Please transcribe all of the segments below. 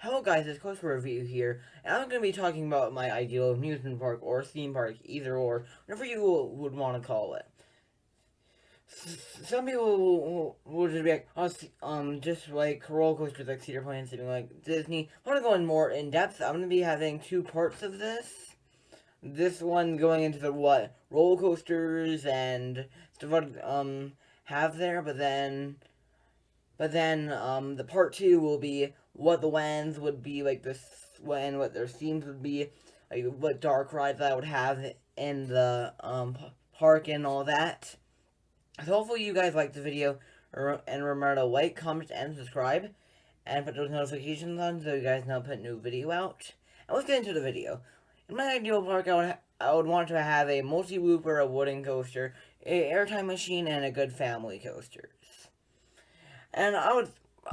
Hello guys, it's Coaster Review here, and I'm going to be talking about my ideal amusement park or theme park, either or, whatever you would want to call it. Some people will just be like, oh, just like roller coasters like Cedar Point and something like Disney. I want to go in more in depth. I'm going to be having two parts of this. This one going into the what roller coasters and stuff have there, but then the part two will be what the lands would be like this when what their themes would be, like what dark rides I would have in the park and all that. So hopefully you guys liked the video, and remember to like, comment, and subscribe, and put those notifications on so you guys know I put a new video out. And let's get into the video. In my ideal park, I would want to have a multi-looper, a wooden coaster, a airtime machine, and a good family coasters. And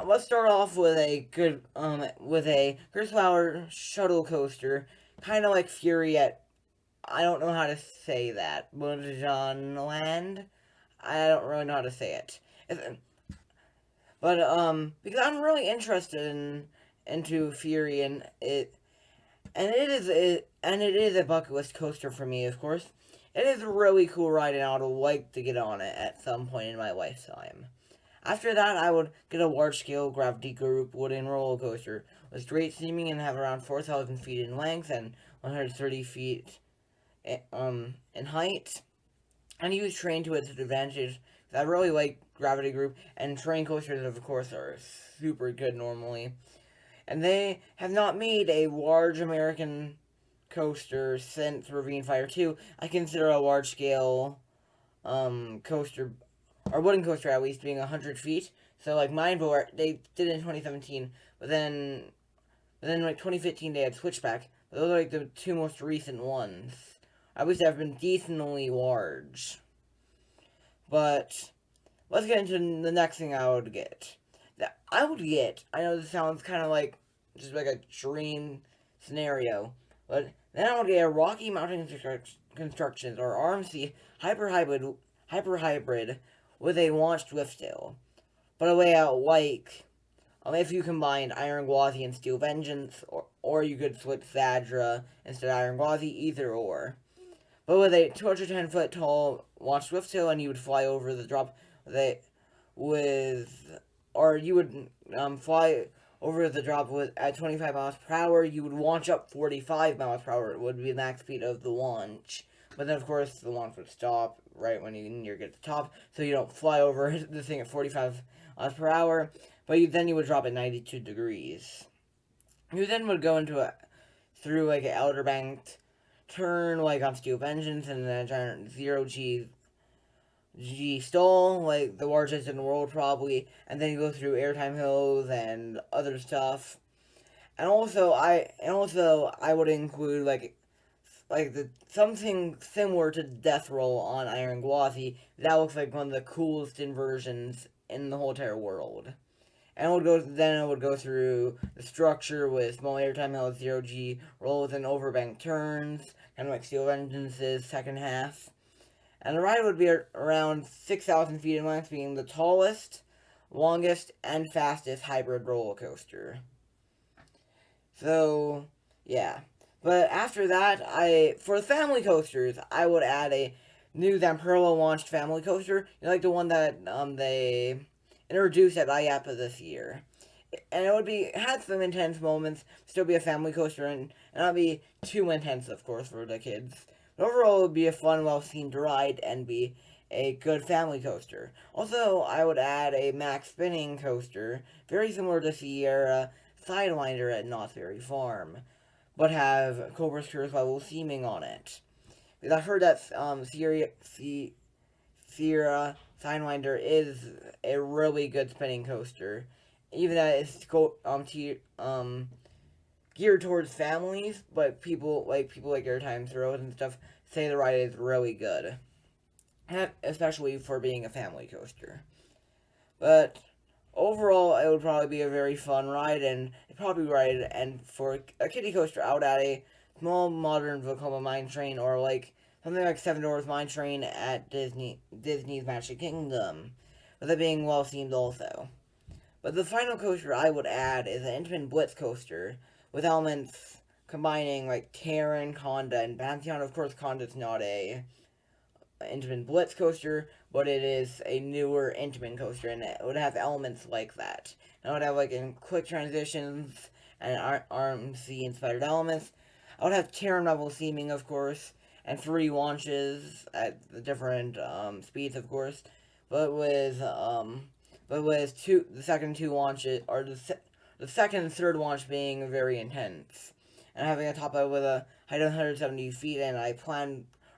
let's start off with a Gerstlauer shuttle coaster, kind of like Fury at, I don't know how to say that, Land. I don't really know how to say it. But because I'm really interested into Fury, and it is a bucket list coaster for me, of course. It is a really cool ride, and I would like to get on it at some point in my lifetime. After that, I would get a large-scale gravity group wooden roller coaster with straight seaming and have around 4,000 feet in length and 130 feet in height. And use train to its advantage. I really like gravity group, and train coasters, of course, are super good normally. And they have not made a large American coaster since Ravine Fire 2. I consider a large-scale coaster, or wooden coaster at least, being 100 feet. So like Mindville, they did it in 2017, but then like 2015 they had Switchback. But those are like the two most recent ones. At least they've been decently large. But let's get into the next thing I would get. That I would get. I know this sounds kind of like just like a dream scenario, but then I would get a Rocky Mountain Constructions or RMC hyper hybrid with a launched lift hill, but a layout like if you combined Iron Gwazi and Steel Vengeance, or you could switch Zadra instead of Iron Gwazi, either or. But with a 210-foot tall launched lift hill, and you would fly over the drop with, or you would fly over the drop with at 25 miles per hour. You would launch up 45 miles per hour. It would be the max speed of the launch. But then, of course, the launch would stop right when you get to the top, so you don't fly over the thing at 45 miles per hour. But then you would drop at 92 degrees. You then would go through like an Outer Banked turn, like on Steel Vengeance, and then a giant G stall, like the largest in the world probably, and then you go through airtime hills and other stuff. And also I would include like the something similar to Death Roll on Iron Gwazi. That looks like one of the coolest inversions in the whole entire world. And it would go through the structure with small airtime hills, 0G rolls and overbank turns, kind of like Steel Vengeance's second half. And the ride would be around 6,000 feet in length, being the tallest, longest, and fastest hybrid roller coaster. So, yeah. But after that, for the family coasters, I would add a new Zamperla launched family coaster, like the one that they introduced at IAPA this year. And it had some intense moments, still be a family coaster, and not be too intense, of course, for the kids. But overall, it would be a fun, well-themed ride and be a good family coaster. Also, I would add a max spinning coaster, very similar to Sierra Sidewinder at Knott's Berry Farm, but have Cobra's Curse level seaming on it. Because I've heard that Sierra Sidewinder is a really good spinning coaster, even that it's geared towards families, but people like Airtime Throws and stuff say the ride is really good, especially for being a family coaster. But overall, it would probably be a very fun ride, and for a kiddie coaster, I would add a small modern Vekoma Mine Train, or like something like Seven Dwarfs Mine Train at Disney's Magic Kingdom, with it being well themed also. But the final coaster I would add is an Intamin Blitz coaster with elements combining like Terran, Conda, and Pantheon. Of course, Conda's not a Intamin Blitz coaster, but it is a newer Intamin coaster, and it would have elements like that. And it would have like in quick transitions and RMC inspired elements. I would have Terran level seeming, of course, and 3 launches at the different speeds, of course. But with the second 2 launches, or the second and third launch being very intense, and having a top out with a height of 170 feet, and I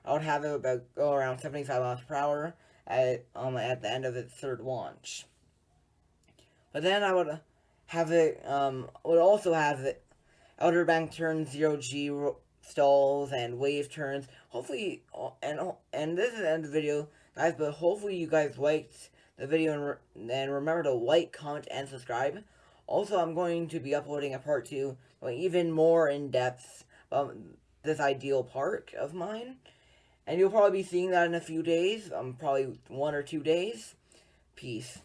would have it about go around 75 miles per hour at the end of its third launch. But then I would have it would also have it Outer Bank turns, 0G stalls, and wave turns. Hopefully, and this is the end of the video, guys. But hopefully you guys liked the video, and remember to like, comment, and subscribe. Also, I'm going to be uploading a part 2, going even more in depth about this ideal park of mine. And you'll probably be seeing that in a few days, probably 1 or 2 days. Peace.